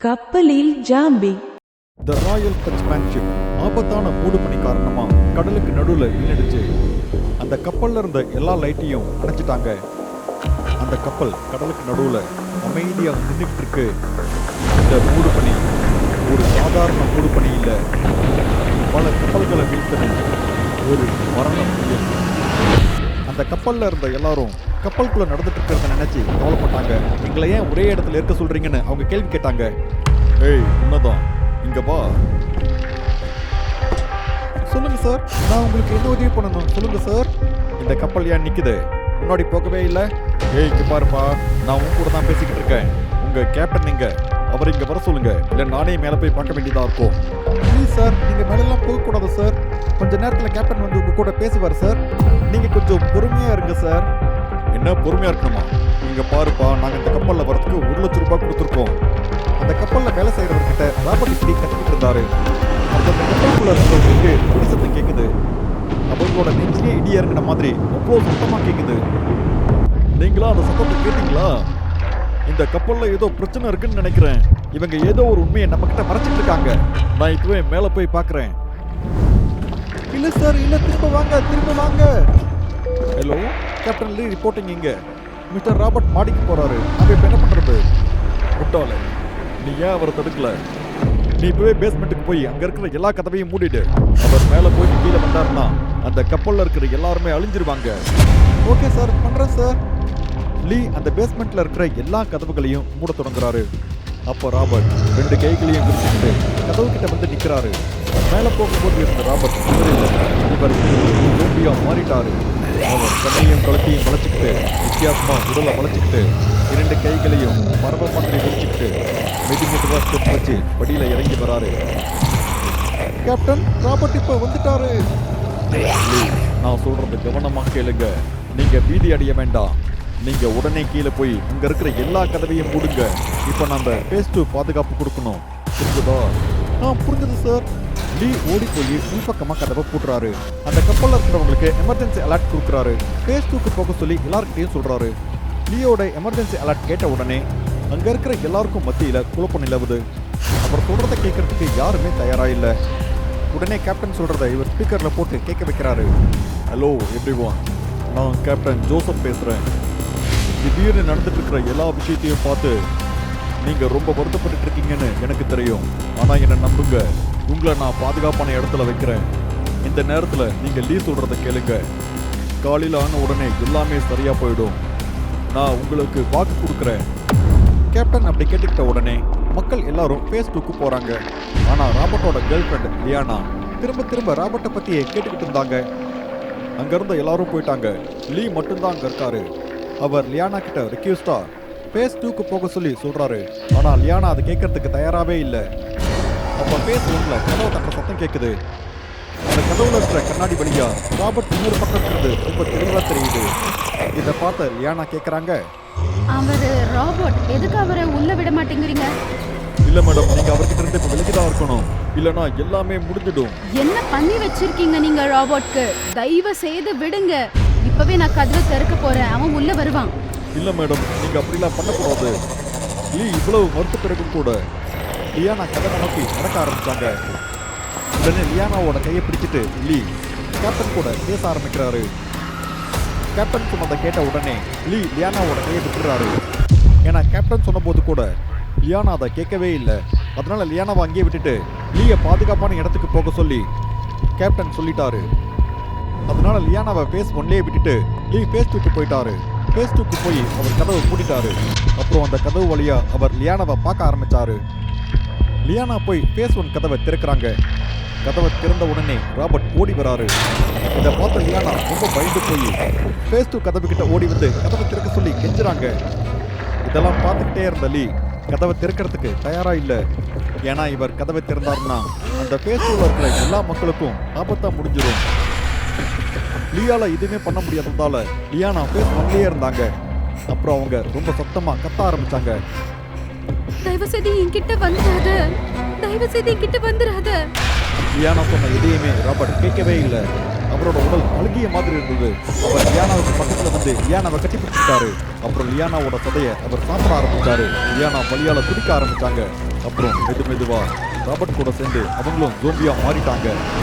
கப்பலில் zombie. The royal Dutchman ship ஆபத்தான மூடுபனி காரணமா கடலுக்கு நடுவுல நின்னுடுச்சு. அந்த கப்பல்ல இருந்த எல்லா லைட்டையும் அணைச்சிட்டாங்க. அந்த கப்பல் கடலுக்கு நடுவுல அமைதியா நின்றுட்டு இருக்கு. இந்த மூடுபனி ஒரு சாதாரண மூடுபனி இல்ல, பல கப்பல்களை வீழ்த்தன ஒரு மரண புயல். அந்த கப்பல்ல இருந்த எல்லாரும் கப்பலுக்குள்ள நடந்துட்டு இருக்கிறத நினைச்சு கவலைப்பட்டாங்க. எங்களை ஏன் ஒரே இடத்துல இருக்க சொல்றீங்கன்னு அவங்க கேள்வி கேட்டாங்க. ஏய் உன்னதான் இங்க வா. சொல்லுங்க சார், நான் உங்களுக்கு என்ன உதவி பண்ணணும் சொல்லுங்க சார். இந்த கப்பல் ஏன் நிக்குது, முன்னாடி போகவே இல்லை? ஏய் இங்க பாருப்பா, நான் உங்க கூட தான் பேசிக்கிட்டு இருக்கேன். உங்க கேப்டன் எங்க, அவர் இங்க வர சொல்லுங்க, இல்ல நானே மேல போய் பார்க்க வேண்டியதா இருக்கும். ப்ளீஸ் சார், நீங்க மேலெல்லாம் போகக்கூடாது சார். கொஞ்ச நேரத்துல கேப்டன் வந்து உங்க கூட பேசுவார் சார். நீங்க கொஞ்சம் பொறுமையா இருங்க சார். என்ன பொறுமையா இருக்கணுமா? இங்க பாருப்பா, நாங்க இந்த கப்பல்ல வரதுக்கு 1,00,000 ரூபாய் கொடுத்துருக்கோம். அந்த கப்பல்ல வேலை செய்யறவர்கிட்ட ராபர்ட் இப்படி கத்திக்கிட்டு இருந்தாரு. அந்த கப்பலுக்குள்ள இருக்கிறவங்களுக்கு இடி சத்தம் கேட்குது. அவங்களோட நெஞ்சிலே இடி இறங்கின மாதிரி அவ்வளோ சத்தமா கேட்குது. நீங்களா அந்த சத்தத்தை கேட்டீங்களா? இந்த கப்பல்ல ஏதோ பிரச்சனை இருக்குன்னு நினைக்கிறேன். இவங்க ஏதோ ஒரு உண்மையை நம்ம கிட்ட மறைச்சிட்டு இருக்காங்க. நான் இப்பவே மேல போய் பாக்குறேன். இல்ல சார், இல்ல, திரும்ப வாங்க, திரும்ப வாங்க. ஹலோ கேப்டன் லீ ரிப்போர்ட்டிங். இங்க மிஸ்டர் ராபர்ட் மாடிக்கு போறாரு. நாங்க இப்ப என்ன பண்றது? முட்டாளே, நீ ஏன் அவரை தடுக்கல? நீ இப்பவே பேஸ்மெண்ட்டுக்கு போய் அங்க இருக்கிற எல்லா கதவையும் மூடிடு. அவர் மேல போய் கீழே வந்தாருன்னா அந்த கப்பல்ல இருக்கிற எல்லாருமே அழிஞ்சிருவாங்க. ஓகே சார், பண்றேன் சார். லீ அந்த பேஸ்மெண்ட்ல இருக்கிற எல்லா கதவுகளையும் மூட தொடங்குறாரு. அப்போ ராபர்ட் 2 கைகளையும் விரிச்சுக்கிட்டு கதவு கிட்ட வந்து நிக்கிறாரு. மேல போகும்போது இருந்த ராபர்ட் இவர் ஜோம்பியா மாறிட்டாரு. அவர் கண்ணையும் கழுத்தையும் வளைச்சுக்கிட்டு வித்தியாசமா உடலை வளைச்சுக்கிட்டு 2 கைகளையும் பரவ மாதிரி விரிச்சுக்கிட்டு மெதுமெதுவா ஸ்டெப் வச்சு படியில இறங்கி வராரு. கேப்டன், ராபர்ட் இப்ப வந்துட்டாரு. நான் சொல்றது கவனமா கேளுங்க. நீங்க பீதி அடைய வேண்டாம். நீங்க உடனே கீழே போய் அங்க இருக்கிற எல்லா கதவையும் மூடுங்க. இப்ப நம்ம ஃபேஸ் 2 பாதுகாப்பு கொடுக்கணும். புரிஞ்சுதா? புரிஞ்சது சார். லீ ஓடி போய் உள்பக்கமா கதவை பூட்டுறாரு. அந்த கப்பல்ல இருக்கிறவங்களுக்கு எமர்ஜென்சி அலர்ட் கொடுக்குறாரு. ஃபேஸ் 2க்கு போக சொல்லி எல்லார்கிட்டையும் சொல்றாரு. லீயோட எமர்ஜென்சி அலர்ட் கேட்ட உடனே அங்க இருக்கிற எல்லாருக்கும் மத்தியில குழப்பம் நிலவுது. அவர் சொல்றதை கேட்கறதுக்கு யாருமே தயாரா இல்ல. உடனே கேப்டன் சொல்றதை இவர் ஸ்பீக்கர்ல போட்டு கேட்க வைக்கிறாரு. ஹலோ எவ்ரிவன், நான் கேப்டன் ஜோசப் பேசுறேன். திடீர்னு நடந்துட்டு இருக்கிற எல்லா விஷயத்தையும் பார்த்து நீங்க ரொம்ப வருத்தப்பட்டு இருக்கீங்கன்னு எனக்கு தெரியும். ஆனா என்ன நம்புங்க, உங்களை நான் பாதுகாப்பான இடத்துல வைக்கிறேன். இந்த நேரத்துல நீங்க லீ சொல்றதை கேளுங்க. காலையில ஆன உடனே எல்லாமே சரியா போயிடும். நான் உங்களுக்கு வாக்கு கொடுக்குறேன். கேப்டன் அப்படி கேட்டுக்கிட்ட உடனே மக்கள் எல்லாரும் ஃபேஸ் 2க்கு போறாங்க. ஆனா ராபர்ட்டோட கேர்ள் ஃப்ரெண்ட் லியானா திரும்ப திரும்ப ராபர்ட்டை பத்தியே கேட்டுக்கிட்டு இருந்தாங்க. அங்க இருந்த எல்லாரும் போயிட்டாங்க. லீ மட்டும்தான் அங்க இருக்காரு. அவர் லியானா கிட்ட ரிக்வெஸ்டா ஃபேஸ் 2க்கு போக சொல்லி சொல்றாரு. ஆனா லியானா அதை கேட்கறதுக்கு தயாராகவே இல்லை. அப்ப ஃபேஸ் 1ல கதவை தட்டுற சத்தம் கேட்குது. அந்த கதவுல இருக்கிற கண்ணாடி வழியா ராபர்ட் இன்னொரு பக்கம் இருந்து ரொம்ப தெளிவா தெரியுது. இதை பார்த்த லியானா கேட்கறாங்க, அவரு ராபர்ட், எதுக்கு அவரை உள்ள விட மாட்டேங்கிறீங்க? இல்ல மேடம், நீங்க அவர்கிட்ட இருந்து இப்ப விலகிதான் இருக்கணும், இல்லனா எல்லாமே முடிஞ்சிடும். என்ன பண்ணி வச்சிருக்கீங்க நீங்க ராபர்ட்க்கு? தயவு செய்து விடுங்க. இப்பவே நான் கதவை திறக்க போறேன், அவன் உள்ள வருவான். இல்ல மேடம், நீங்க அப்படிலாம் பண்ணக்கூடாது. லீ இவ்வளவு மறுத்த பிறகு கூட லியானா கதவை நோக்கி நடக்க ஆரம்பிச்சாங்க. உடனே லியானாவோட கையை பிடிச்சிட்டு லீ கேப்டன் கூட பேச ஆரம்பிக்கிறாரு. கேப்டன் சொன்னதை கேட்ட உடனே லீ லியானாவோட கையை விட்டுறாரு. ஏன்னா கேப்டன் சொன்ன போது கூட லியானா அதை கேட்கவே இல்லை. அதனால லியானாவை அங்கேயே விட்டுட்டு லீயை பாதுகாப்பான இடத்துக்கு போக சொல்லி கேப்டன் சொல்லிட்டாரு. அதனால லியானாவை ஃபேஸ் 1லேயே விட்டுட்டு லீ ஃபேஸ் 2க்கு போயிட்டாரு. ஃபேஸ் 2க்கு போய் அவர் கதவை மூடிட்டாரு. அப்புறம் அந்த கதவு வழியா அவர் லியானாவை பார்க்க ஆரம்பிச்சாரு. லியானா போய் ஃபேஸ் 1 கதவை திறக்கிறாங்க. கதவை திறந்த உடனே ராபர்ட் ஓடி வராரு. இதை பார்த்த லியானா ரொம்ப பயந்து போய் ஃபேஸ் 2 கதவு கிட்ட ஓடி வந்து கதவை திறக்க சொல்லி கெஞ்சுறாங்க. இதெல்லாம் பார்த்துக்கிட்டே இருந்த லீ கதவை திறக்கிறதுக்கு தயாரா இல்லை. ஏன்னா இவர் கதவை திறந்தாருன்னா அந்த ஃபேஸ் 2ல இருக்கிற எல்லா மக்களுக்கும் ஆபத்தா முடிஞ்சிடும். லியால எதுவுமே பண்ண முடியாததால லியானா ஃபேஸ் 1லேயே இருந்தாங்க. அப்புறம் அவங்க ரொம்ப சத்தமா கத்த ஆரம்பிச்சாங்க. தயவு செய்து என்கிட்ட வந்துடாத, தயவு செய்து என்கிட்ட வந்துடாத. லியானா சொன்ன எதையுமே ராபர்ட் கேட்கவே இல்லை. அவரோட உடல் அழுகிய மாதிரி இருந்தது. அவர் லியானாவுக்கு பக்கத்துல வந்து லியானாவை கட்டி பிடிச்சிட்டாரு. அப்புறம் லியானாவோட சதைய அவர் சாப்பிட ஆரம்பிச்சாரு. லியானா வலியால துடிக்க ஆரம்பிச்சாங்க. அப்புறம் மெதுவா ராபர்ட் கூட சேர்ந்து அவங்களும் ஜோம்பியா மாறிட்டாங்க.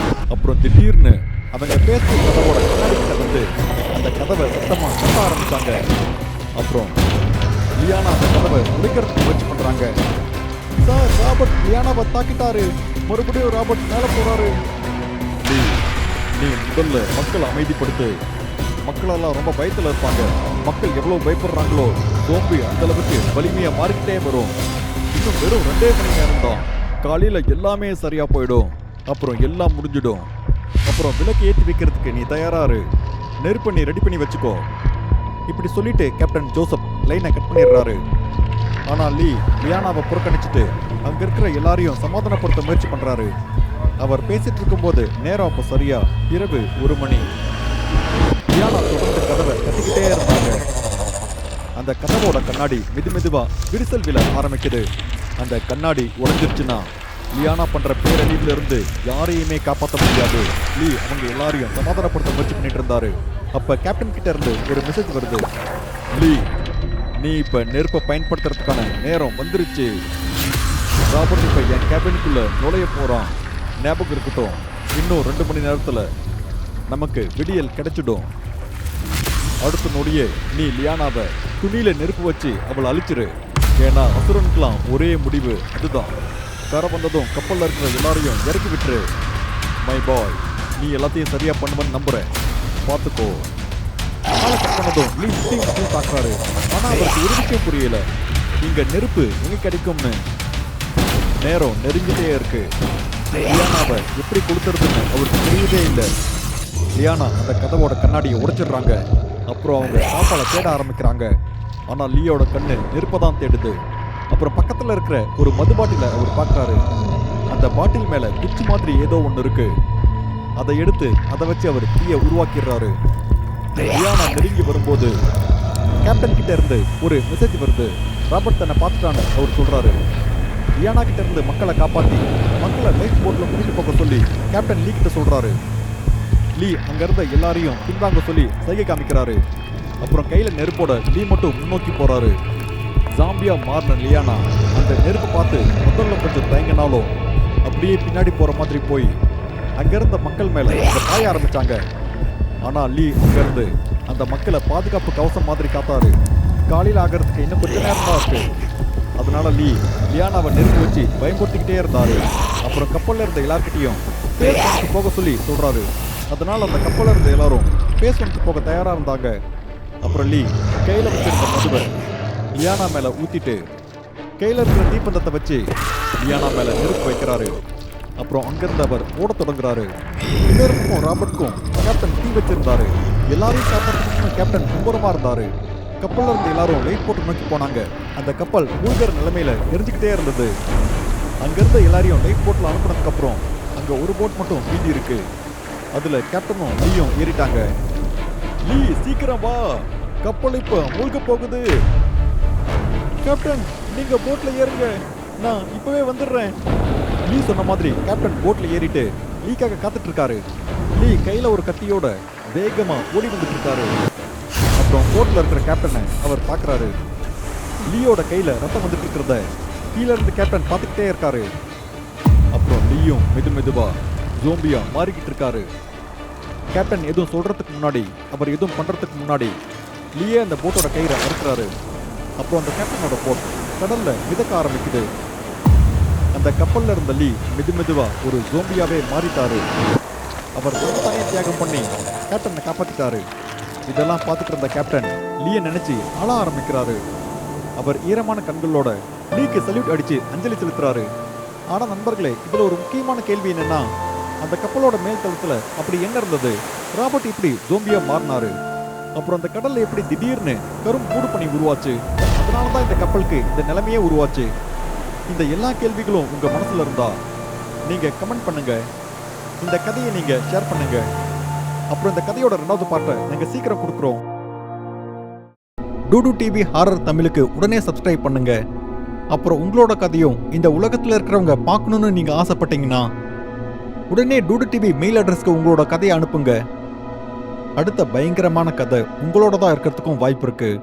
அப்புறம் திடீர்னு அவங்க பேசுற கதவோட கண்ணாடி கிட்ட வந்து அந்த கதவை சத்தமா கட்ட ஆரம்பிச்சாங்க. அப்புறம் லியானா அந்த கதவை உடைக்கிறதுக்கு முயற்சி பண்றாங்க. சார், ராபர்ட் லியானாவை தாக்கிட்டாரு. மறுபடியும் ராபர்ட் மேல போறாரு. நீ முதல்ல மக்களை அமைதிப்படுத்து. மக்களெல்லாம் ரொம்ப பயத்துல இருப்பாங்க. மக்கள் எவ்வளவு பயப்படுறாங்களோ ஜோம்பி அந்த அளவுக்கு வலிமையா மாறிக்கிட்டே வரும். இன்னும் வெறும் 2 மணி நேரம் தான். காலையில எல்லாமே சரியா போயிடும். அப்புறம் எல்லாம் முடிஞ்சிடும். அப்புறம் விளக்கு ஏற்றி வைக்கிறதுக்கு நீ தயாராரு. நெருப்பு நீ ரெடி பண்ணி வச்சுக்கோ. இப்படி சொல்லிட்டு கேப்டன் ஜோசப் லைனை கட் பண்ணிடுறாரு. ஆனா லியானாவை புறக்கணிச்சுட்டு அங்க இருக்கிற எல்லாரையும் சமாதானப்படுத்த முயற்சி பண்றாரு. அவர் பேசிட்டு இருக்கும்போது நேரம் அப்போ சரியா இரவு 1 மணி. லியானா தொடர்ந்து கதவை கத்திக்கிட்டே இருந்தாங்க. அந்த கதவோட கண்ணாடி மெதுவா விரிசல் விழ ஆரம்பிக்குது. அந்த கண்ணாடி உடைஞ்சிருச்சுன்னா லியானா பண்ற பேரழிவுல இருந்து யாரையுமே காப்பாற்ற முடியாது. அவங்க எல்லாரையும் சமாதானப்படுத்த முயற்சி பண்ணிட்டு இருந்தாரு. அப்ப கேப்டன் கிட்ட இருந்து ஒரு மெசேஜ் வருது. நீ இப்ப நெருப்பை பயன்படுத்துறதுக்கான நேரம் வந்துருச்சு. ராபர்ட் இப்ப என் கேபினுக்குள்ள நுழைய போறான். ஞாபகம் இருக்கட்டும், இன்னும் 2 மணி நேரத்துல நமக்கு விடியல் கிடைச்சிடும். அடுத்த நொடியே நீ லியானாவை துணியில நெருப்பு வச்சு அவளை அழிச்சிரு. ஏன்னா அசுரனுக்கெல்லாம் ஒரே முடிவு அதுதான். கரை வந்ததும் கப்பல்ல இருக்கிற எல்லாரையும் இறக்கி விட்டுரு. மை பாய், நீ எல்லாத்தையும் சரியா பண்ணுவேன்னு நம்புறேன். பார்த்துக்கோ. ஆளை கட் பண்ணதும் சுத்தி தாக்குறாரு. ஆனா அவருக்கு ஒரு விஷயம் புரியல. இங்க நெருப்பு எங்க கிடைக்கும்னு. நேரம் நெருங்கிட்டே இருக்கு. லியானாவை எப்படி கொடுத்துறதுன்னு அவருக்கு தெரியவே இல்லை. லியானா அந்த கதவோட கண்ணாடியை உடைச்சிடுறாங்க. அப்புறம் அவங்க சாப்பாடை தேட ஆரம்பிக்கிறாங்க. ஆனா லியோட கண்ணு நெருப்பை தான் தேடுது. அப்புறம் பக்கத்துல இருக்கிற ஒரு மது பாட்டில அவர் பார்க்கறாரு. அந்த பாட்டில் மேல குச்சி மாதிரி ஏதோ ஒன்று இருக்கு. அதை எடுத்து அதை வச்சு அவர் தீயை உருவாக்கிடுறாரு. லியானா நெருங்கி வரும்போது கேப்டன் கிட்ட இருந்து ஒரு மெசேஜ் வருது. ராபர்ட் தன்னை பார்த்துட்டான்னு அவர் சொல்றாரு. லியானா கிட்ட இருந்து மக்களை காப்பாத்தி மக்களை லைஃப் போட்ல கூட்டிட்டு போக சொல்லி கேப்டன் லீ கிட்ட சொல்றாரு. அங்க இருந்த எல்லாரையும் பின்வாங்க சொல்லி சைகை காமிக்கிறாரு. அப்புறம் கையில நெருப்போட மட்டும் முன்னோக்கி போறாரு. ஜாம்பியா மாறின லியானா அந்த நெருப்பு பார்த்து முதல்ல கொஞ்சம் தயங்கினாலும் அப்படியே பின்னாடி போற மாதிரி போய் அங்க இருந்த மக்கள் மேல பாய ஆரம்பிச்சாங்க. ஆனா அங்க இருந்து அந்த மக்களை பாதுகாப்பு கவசம் மாதிரி காத்தாரு. காலையில் ஆகிறதுக்கு இன்னும் கொஞ்ச நேரம் தான் இருக்கு. அதனால லியானாவை நெருப்பு வச்சு பயன்படுத்திக்கிட்டே இருந்தாரு. அப்புறம் கப்பல்ல இருந்த எல்லார்கிட்டையும் பேஸ் போக சொல்லி சொல்றாரு. அதனால அந்த கப்பல்ல இருந்த எல்லாரும் பேஸ் போக தயாரா இருந்தாங்க. அப்புறம் கையில வச்சிருந்த மதுவை லியானா மேல ஊத்திட்டு கையில இருக்கிற தீப்பந்தத்தை வச்சு லியானா மேல நெருப்பு வைக்கிறாரு. அப்புறம் அங்கிருந்து அவர் ஓட தொடங்குறாரு. இன்னொருக்கும் ராபர்ட்க்கும் கேப்டன் தீ வச்சிருந்தாரு. எல்லாரையும் காப்பாற்றணும்னு கேப்டன் மும்பரமா இருந்தாரு. கப்பல்ல இருந்து எல்லாரும் லைட் போட்டு நோக்கி போனாங்க. அந்த கப்பல் மூழ்கிற நிலைமையில எரிஞ்சுக்கிட்டே இருந்தது. அங்கிருந்த எல்லாரையும் லைட் போட்ல அனுப்புனதுக்கு அப்புறம் அங்க ஒரு போட் மட்டும் மீதி இருக்கு. அதுல கேப்டனும் லீயும் ஏறிட்டாங்க. சீக்கிரம் வா, கப்பல் இப்ப மூழ்க போகுது. கேப்டன், நீங்க போட்ல ஏறுங்க, நான் இப்பவே வந்துடுறேன். சொன்ன மாதிரி கேப்டன் போட்ல ஏறிட்டு லீக்காக காத்துட்டு இருக்காரு. கையில ஒரு கத்தியோட வேகமா ஓடி வந்துட்டு இருக்காரு. அப்புறம் போட்ல இருக்கிற கேப்டனை அவர் பாக்குறாரு. லியோட கையில ரத்தம் வந்துட்டு இருக்கிறத கீழே இருந்து கேப்டன் பார்த்துக்கிட்டே இருக்காரு. அப்புறம் லியும் மெதுவா ஜோம்பியா மாறிக்கிட்டு இருக்காரு. கேப்டன் எதுவும் சொல்றதுக்கு முன்னாடி, அவர் எதுவும் பண்றதுக்கு முன்னாடி லியே அந்த போட்டோட கயிறை அறுக்கிறாரு. அப்புறம் அந்த கேப்டனோட போட் கடல்ல மிதக்க ஆரம்பிக்குது. அந்த கப்பல்ல இருந்த மெதுவா ஒரு ஜோம்பியாவே மாறிட்டாரு. அவர் தன்னையே தியாகம் பண்ணி கேப்டனை காப்பாத்திட்டாரு. இதெல்லாம் பார்த்துட்டு இருந்த கேப்டன் லியை நினைச்சு அழ ஆரம்பிக்கிறாரு. அவர் ஈரமான கண்களோட லீக்கு சல்யூட் அடிச்சு அஞ்சலி செலுத்துறாரு. ஆனா நண்பர்களே, இதுல ஒரு முக்கியமான கேள்வி என்னன்னா, அந்த கப்பலோட மேல் தளத்துல அப்படி என்ன இருந்தது? ராபர்ட் இப்படி ஜோம்பியா மாறினாரு. அப்புறம் அந்த கடல்ல எப்படி திடீர்னு கரும் மூடு பனி உருவாச்சு? அதனாலதான் இந்த கப்பலுக்கு இந்த நிலைமையே உருவாச்சு. இந்த எல்லா கேள்விகளும் உங்க மனசுல இருந்தா நீங்க கமெண்ட் பண்ணுங்க. இந்த கதையை நீங்க ஷேர் பண்ணுங்க. அப்புறம் இந்த கதையோட 2வது பார்ட்டை நாங்க சீக்கிரம் கொடுக்குறோம். டூடு டிவி ஹாரர் தமிழுக்கு உடனே சப்ஸ்கிரைப் பண்ணுங்க. அப்புறம் உங்களோட கதையும் இந்த உலகத்துல இருக்கிறவங்க பார்க்கணும்னு நீங்க ஆசைப்பட்டீங்கன்னா உடனே டூடு டிவி மெயில் அட்ரஸ்க்கு உங்களோட கதையை அனுப்புங்க. அடுத்த பயங்கரமான கதை உங்களோட தான் இருக்கிறதுக்கும் வாய்ப்பு இருக்கு.